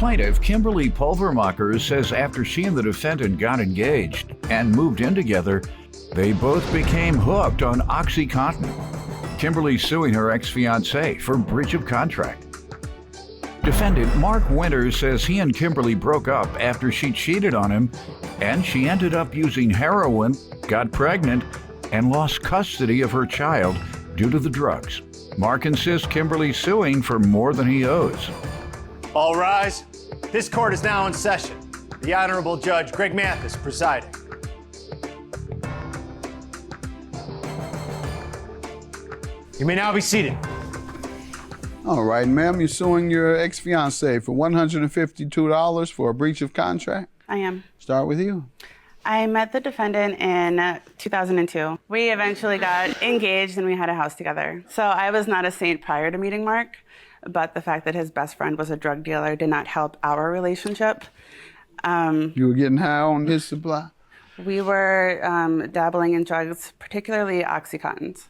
Plaintiff, Kimberly Pulvermacher, says after she and the defendant got engaged and moved in together, they both became hooked on oxycontin. Kimberly's suing her ex-fiancé for breach of contract. Defendant Mark Winters says he and Kimberly broke up after she cheated on him, and she ended up using heroin, got pregnant, and lost custody of her child due to the drugs. Mark insists Kimberly's suing for more than he owes. All rise. This court is now in session. The Honorable Judge Greg Mathis presiding. You may now be seated. All right, ma'am, you're suing your ex-fiancé for $152 for a breach of contract? I am. Start with you. I met the defendant in 2002. We eventually got engaged and we had a house together. So I was not a saint prior to meeting Mark, but the fact that his best friend was a drug dealer did not help our relationship. You were getting high on his supply? We were dabbling in drugs, particularly oxycontins.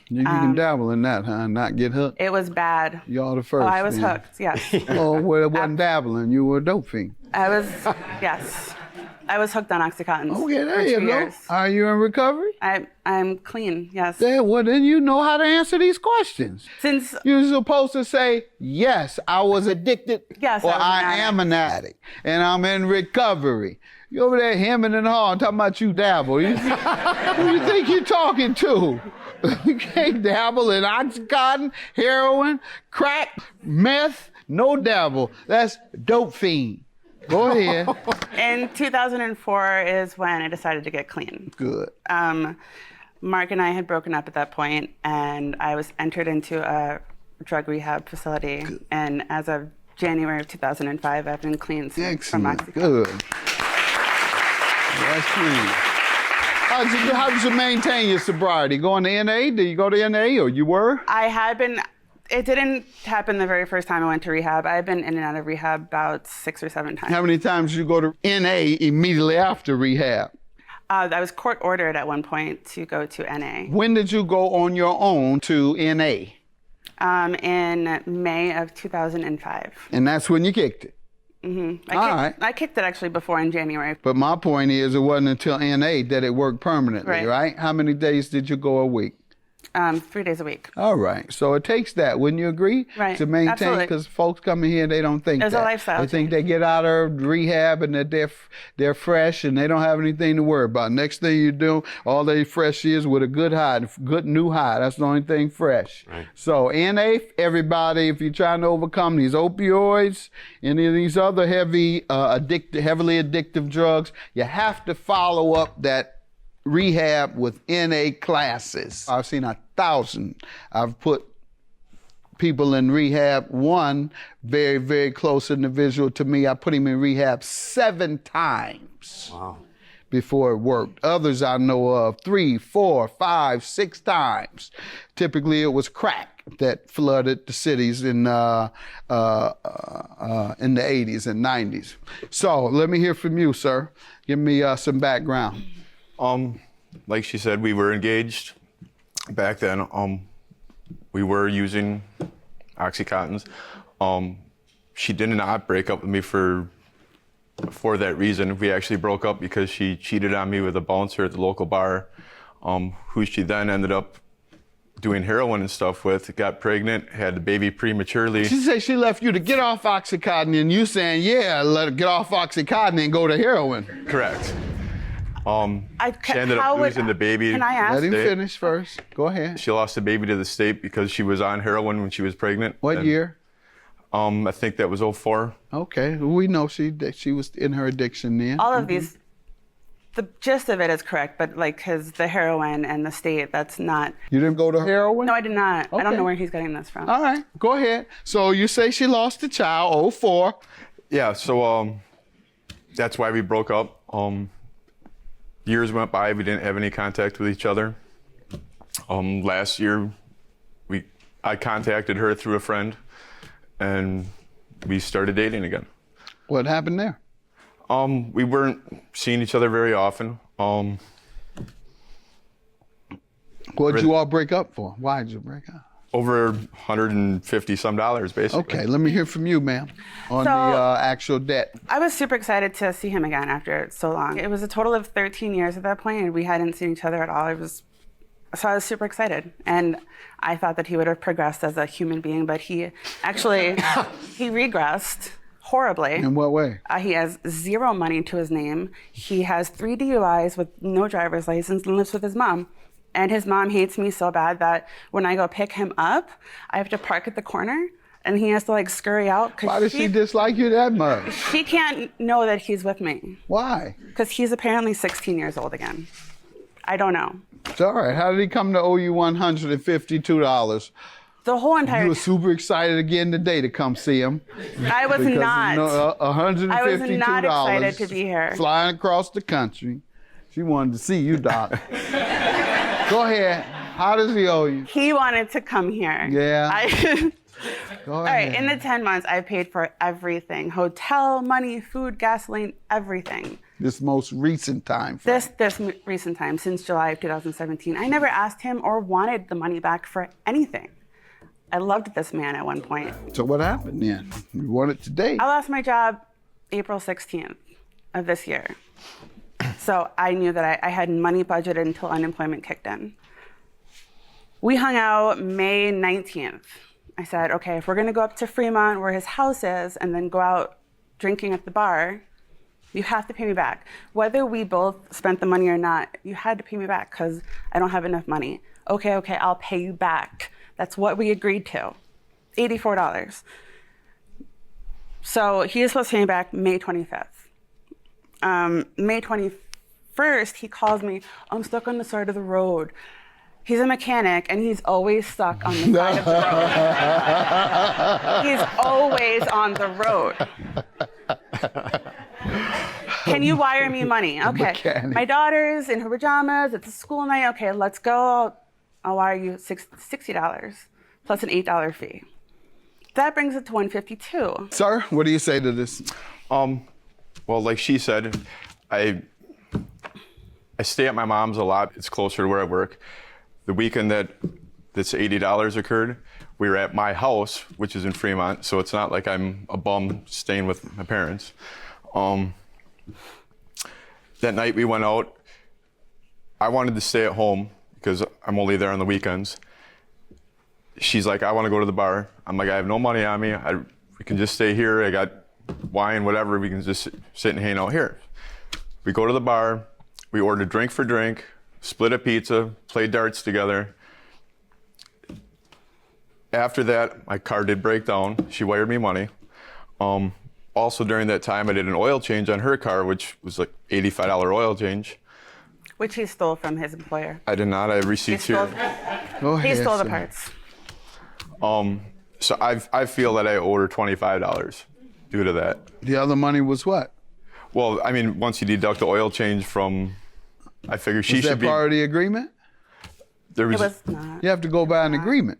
You can dabble in that, huh? Not get hooked? It was bad. Y'all the first. Oh, I was man. hooked, yes. Oh, well, it wasn't dabbling. You were a dope fiend. Yes. I was hooked on oxycontins. Okay, there for you 2 go. years. Are you in recovery? I'm clean, yes. Well, then you know how to answer these questions. Since You're supposed to say, yes, I was addicted, Yes, or I was an I addict. am an addict, and I'm in recovery. You over there hemming and hawing, talking about you dabble. Who you think you're talking to? You can't dabble in oxycontin, heroin, crack, meth, no dabble. That's dope fiend. Go ahead. in 2004 is when I decided to get clean. Good. Mark and I had broken up at that point, and I was entered into a drug rehab facility. Good. And as of January of 2005, I've been clean from Excellent. oxycontin. Good. That's clean. How did you maintain your sobriety? Going to NA? Did you go to NA, or you were? I had been. It didn't happen the very first time I went to rehab. I've been in and out of rehab about 6 or 7 times. How many times did you go to NA immediately after rehab? I was court ordered at one point to go to NA. When did you go on your own to NA? In May of 2005. And that's when you kicked it. I kicked it actually before in January. But my point is, it wasn't until NA that it worked permanently, right? How many days did you go a week? 3 days a week. All right. So it takes that, wouldn't you agree? Right. To maintain, Absolutely. because folks come in here and they don't think It's that. a lifestyle They think change. they get out of rehab and that they're fresh and they don't have anything to worry about. Next thing you do, all they fresh is with a good high, good new high. That's the only thing fresh. Right. So NA, everybody, if you're trying to overcome these opioids, any of these other heavily addictive drugs, you have to follow up that rehab with NA classes. I've seen 1,000. I've put people in rehab. One very, very close individual to me, I put him in rehab 7 times. Wow. Before it worked. Others I know of 3, 4, 5, 6 times. Typically it was crack that flooded the cities in the 80s and 90s. So let me hear from you, sir. Give me some background. Like she said, we were engaged back then. We were using oxycontins. She did not break up with me for that reason. We actually broke up because she cheated on me with a bouncer at the local bar, who she then ended up doing heroin and stuff with, got pregnant, had the baby prematurely. She said she left you to get off oxycontin, and you saying, yeah, let her get off oxycontin and go to heroin. Correct. She ended up losing the baby. Can I ask? Let him finish first. Go ahead. She lost the baby to the state because she was on heroin when she was pregnant. What year? I think that was 2004. Okay, we know she was in her addiction then. All of these, the gist of it is correct, but like the heroin and the state, that's not. You didn't go to heroin? No, I did not. I Okay. don't know where he's getting this from. All right, go ahead. So you say she lost the child, 04. Yeah, so that's why we broke up. Years went by, we didn't have any contact with each other. Last year, I contacted her through a friend, and we started dating again. What happened there? We weren't seeing each other very often. What did you all break up for? Why did you break up? Over $150 some, basically. Okay, let me hear from you, ma'am, on So- the actual debt. I was super excited to see him again after so long. It was a total of 13 years at that point, and we hadn't seen each other at all. So I was super excited, and I thought that he would have progressed as a human being, but he actually, he regressed horribly. In what way? He has zero money to his name. He has 3 DUIs with no driver's license and lives with his mom. And his mom hates me so bad that when I go pick him up, I have to park at the corner, and he has to like scurry out. Why does she dislike you that much? She can't know that he's with me Why? because he's apparently 16 years old again. I don't know. It's all right. How did he come to owe you $152? The whole entire. You were super excited again today to come see him. I was Because not. $152. I was not excited to be here. Flying across the country. She wanted to see you, Doc. Go ahead. How does he owe you? He wanted to come here. Yeah. Go All ahead. right. In the 10 months, I paid for everything: hotel, money, food, gasoline, everything. This most recent time frame. This recent time, since July of 2017, I never asked him or wanted the money back for anything. I loved this man at one point. So what happened then? You want it today? I lost my job April 16th of this year. So I knew that I had money budgeted until unemployment kicked in. We hung out May 19th. I said, okay, if we're gonna go up to Fremont where his house is and then go out drinking at the bar, you have to pay me back. Whether we both spent the money or not, you had to pay me back because I don't have enough money. Okay, I'll pay you back. That's what we agreed to, $84. So he is supposed to pay me back May 25th. May 21st, he calls me, I'm stuck on the side of the road. He's a mechanic, and he's always stuck on the side of the road. He's always on the road. Can you wire me money? Okay. Mechanic. My daughter's in her pajamas. It's a school night. Okay, let's go. I'll wire you $60 plus an $8 fee. That brings it to $152. Sir, what do you say to this? Well, like she said, I stay at my mom's a lot. It's closer to where I work. The weekend that this $80 occurred, we were at my house, which is in Fremont, so it's not like I'm a bum staying with my parents. That night we went out. I wanted to stay at home because I'm only there on the weekends. She's like, I want to go to the bar. I'm like, I have no money on me. We can just stay here. I got wine, whatever. We can just sit and hang out here. We go to the bar. We order drink for drink, split a pizza, play darts together. After that, my car did break down. She wired me money. Also during that time, I did an oil change on her car, which was like $85 oil change. Which he stole from his employer. I did not. I have receipts He stole, here. Go he ahead, stole the sir. parts. So I feel that I owe her $25 due to that. The other money was what? Well, I mean, once you deduct the oil change from, I figure she Was should that be. part of the agreement? There It was not. You have to go by an agreement.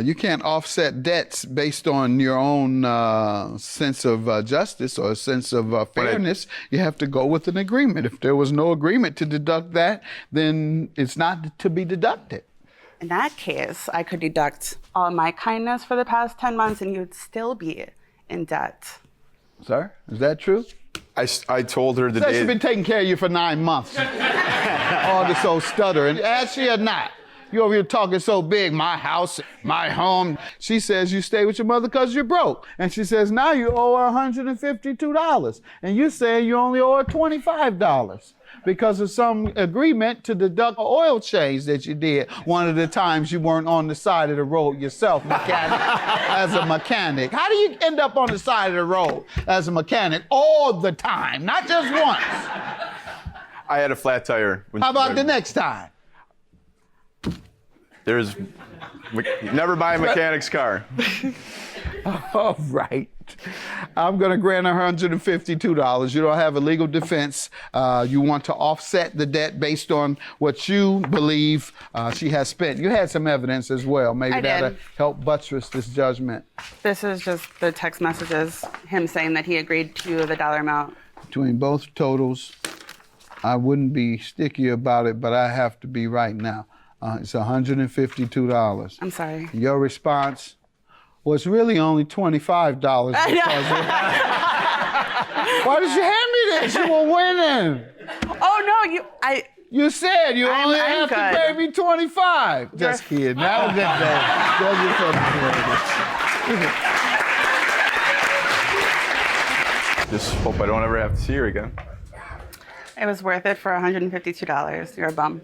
You can't offset debts based on your own sense of justice or sense of fairness. You have to go with an agreement. If there was no agreement to deduct that, then it's not to be deducted. In that case, I could deduct all my kindness for the past 10 months and you'd still be in debt. Sir, is that true? I told her the She's day. been taking care of you for 9 months. All this old stuttering. As she or not. You over here talking so big, my house, my home. She says you stay with your mother because you're broke. And she says now you owe her $152. And you say you only owe her $25 because of some agreement to deduct an oil change that you did one of the times you weren't on the side of the road yourself, mechanic, as a mechanic. How do you end up on the side of the road as a mechanic all the time, not just once? I had a flat tire. How about the next time? There's never buy a mechanic's car. All right. I'm going to grant $152. You don't have a legal defense. You want to offset the debt based on what you believe she has spent. You had some evidence as well. Maybe I that'll did. help buttress this judgment. This is just the text messages, him saying that he agreed to the dollar amount. Between both totals, I wouldn't be sticky about it, but I have to be right now. It's $152. I'm sorry. Your response was really only $25 because why did you hand me this? You were winning. Oh no, You said you only I'm have to good. pay me 25. Just kidding. Have a good day. Just hope I don't ever have to see her again. It was worth it for $152. You're a bum.